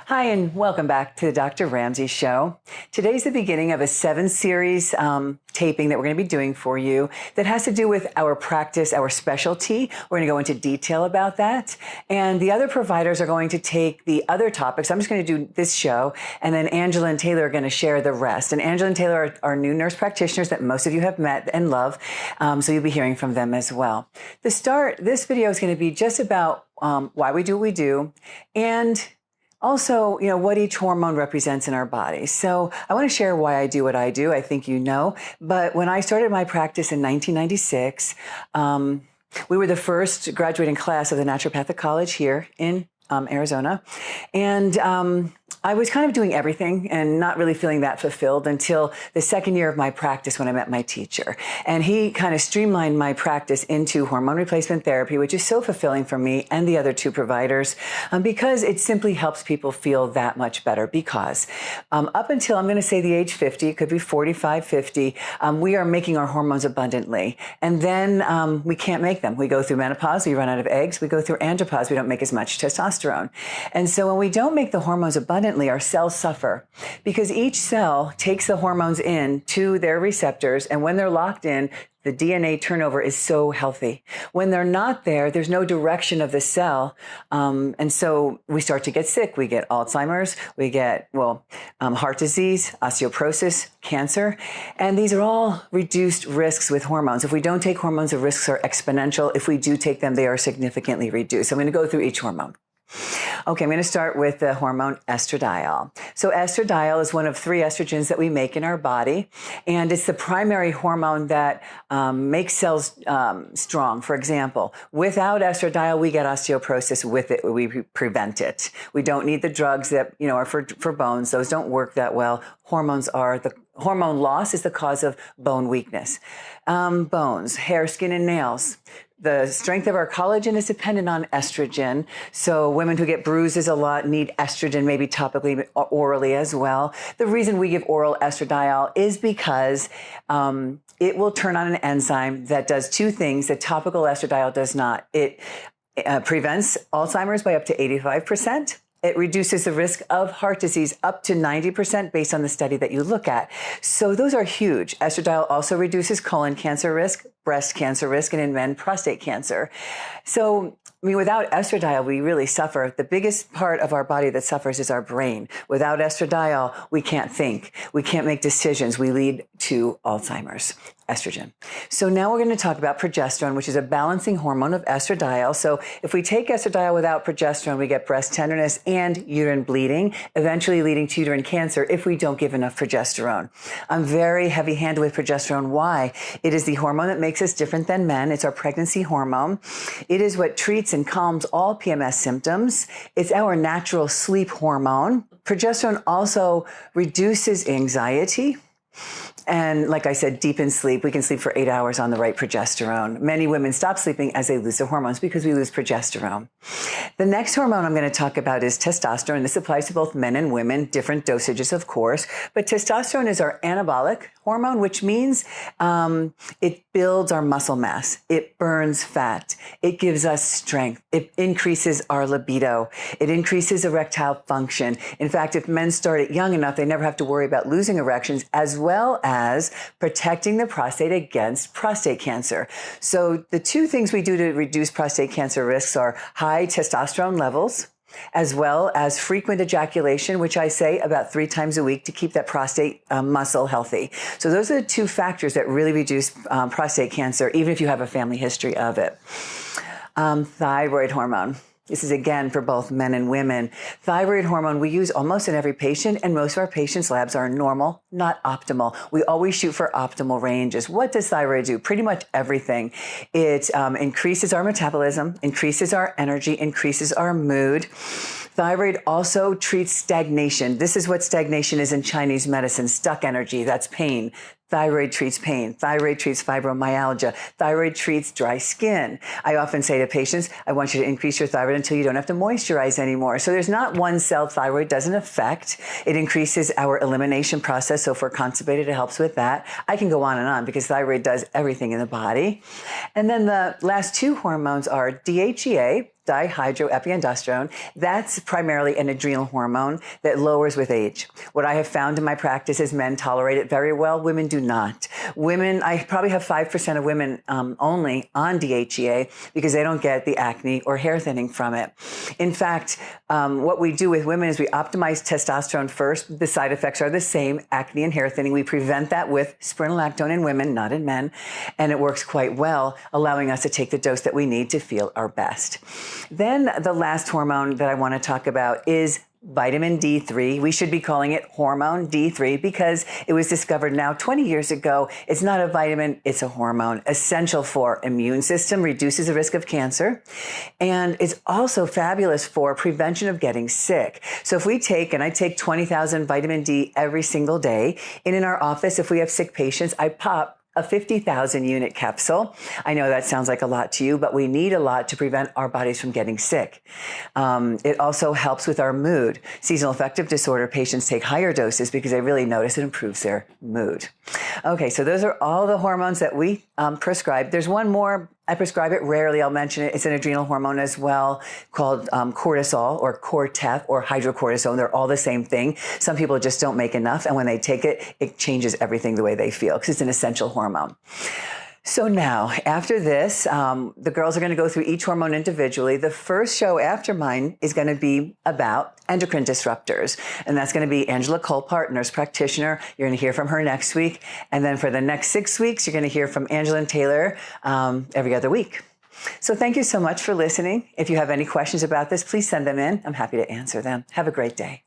Hi, and welcome back to the Dr. Ramsey Show. Today's the beginning of a 7-series taping that we're going to be doing for you that has to do with our practice, our specialty. We're going to go into detail about that. And the other providers are going to take the other topics. I'm just going to do this show, and then Angela and Taylor are going to share the rest. And Angela and Taylor are new nurse practitioners that most of you have met and love, so you'll be hearing from them as well. To start, this video is going to be just about why we do what we do, and also, what each hormone represents in our body. So I want to share why I do what I do. I think you know. But when I started my practice in 1996, we were the first graduating class of the Naturopathic College here in Arizona. And I was kind of doing everything and not really feeling that fulfilled until the second year of my practice when I met my teacher. And he kind of streamlined my practice into hormone replacement therapy, which is so fulfilling for me and the other two providers because it simply helps people feel that much better. Because up until, I'm going to say the age 50, it could be 45, 50, we are making our hormones abundantly. And then we can't make them. We go through menopause, we run out of eggs. We go through andropause, we don't make as much testosterone. And so when we don't make the hormones abundantly, our cells suffer because each cell takes the hormones in to their receptors. And when they're locked in, the DNA turnover is so healthy. When they're not there, there's no direction of the cell. And so we start to get sick. We get Alzheimer's, we get, heart disease, osteoporosis, cancer. And these are all reduced risks with hormones. If we don't take hormones, the risks are exponential. If we do take them, they are significantly reduced. So I'm going to go through each hormone. Okay, I'm going to start with the hormone estradiol. So estradiol is one of 3 estrogens that we make in our body, and it's the primary hormone that makes cells strong. For example, without estradiol, we get osteoporosis. With it, we prevent it. We don't need the drugs that are for bones. Those don't work that well. Hormone loss is the cause of bone weakness. Bones, hair, skin, and nails. The strength of our collagen is dependent on estrogen. So women who get bruises a lot need estrogen, maybe topically, orally as well. The reason we give oral estradiol is because it will turn on an enzyme that does 2 things that topical estradiol does not. It prevents Alzheimer's by up to 85%. It reduces the risk of heart disease up to 90% based on the study that you look at. So those are huge. Estradiol also reduces colon cancer risk, breast cancer risk, and in men, prostate cancer. So, without estradiol, we really suffer. The biggest part of our body that suffers is our brain. Without estradiol, we can't think. We can't make decisions. We lead to Alzheimer's. Estrogen. So now we're going to talk about progesterone, which is a balancing hormone of estradiol. So if we take estradiol without progesterone, we get breast tenderness and uterine bleeding, eventually leading to uterine cancer if we don't give enough progesterone. I'm very heavy-handed with progesterone. Why? It is the hormone that makes us different than men. It's our pregnancy hormone. It is what treats and calms all PMS symptoms. It's our natural sleep hormone. Progesterone also reduces anxiety. And like I said, deep in sleep, we can sleep for 8 hours on the right progesterone. Many women stop sleeping as they lose their hormones because we lose progesterone. The next hormone I'm going to talk about is testosterone. This applies to both men and women, different dosages, of course. But testosterone is our anabolic hormone, which means it builds our muscle mass. It burns fat. It gives us strength. It increases our libido. It increases erectile function. In fact, if men start it young enough, they never have to worry about losing erections, as well as protecting the prostate against prostate cancer. So the 2 things we do to reduce prostate cancer risks are high testosterone levels, as well as frequent ejaculation, which I say about 3 times a week to keep that prostate muscle healthy. So those are the 2 factors that really reduce prostate cancer, even if you have a family history of it. Thyroid hormone. This is, again, for both men and women. Thyroid hormone we use almost in every patient, and most of our patients' labs are normal, not optimal. We always shoot for optimal ranges. What does thyroid do? Pretty much everything. It increases our metabolism, increases our energy, increases our mood. Thyroid also treats stagnation. This is what stagnation is in Chinese medicine, stuck energy. That's pain. Thyroid treats pain. Thyroid treats fibromyalgia. Thyroid treats dry skin. I often say to patients, I want you to increase your thyroid until you don't have to moisturize anymore. So there's not one cell thyroid doesn't affect. It increases our elimination process. So if we're constipated, it helps with that. I can go on because thyroid does everything in the body. And then the last 2 hormones are DHEA, dihydroepiandrosterone. That's primarily an adrenal hormone that lowers with age. What I have found in my practice is men tolerate it very well. Women do not. Women, I probably have 5% of women only on DHEA because they don't get the acne or hair thinning from it. In fact, what we do with women is we optimize testosterone first. The side effects are the same, acne and hair thinning. We prevent that with spironolactone in women, not in men, and it works quite well, allowing us to take the dose that we need to feel our best. Then the last hormone that I want to talk about is vitamin D3. We should be calling it hormone D3 because it was discovered now 20 years ago. It's not a vitamin, it's a hormone, essential for immune system, reduces the risk of cancer, and it's also fabulous for prevention of getting sick. So if we take, and I take 20,000 vitamin D every single day, and in our office, if we have sick patients, I pop a 50,000 unit capsule. I know that sounds like a lot to you, but we need a lot to prevent our bodies from getting sick. It also helps with our mood. Seasonal affective disorder patients take higher doses because they really notice it improves their mood. Okay, so those are all the hormones that we prescribe. There's one more. I prescribe it rarely. I'll mention it. It's an adrenal hormone as well called cortisol or Cortef or hydrocortisone. They're all the same thing. Some people just don't make enough. And when they take it, it changes everything the way they feel because it's an essential hormone. So now, after this, the girls are going to go through each hormone individually. The first show after mine is going to be about endocrine disruptors. And that's going to be Angela Colpart, nurse practitioner. You're going to hear from her next week. And then for the next 6 weeks, you're going to hear from Angela and Taylor every other week. So thank you so much for listening. If you have any questions about this, please send them in. I'm happy to answer them. Have a great day.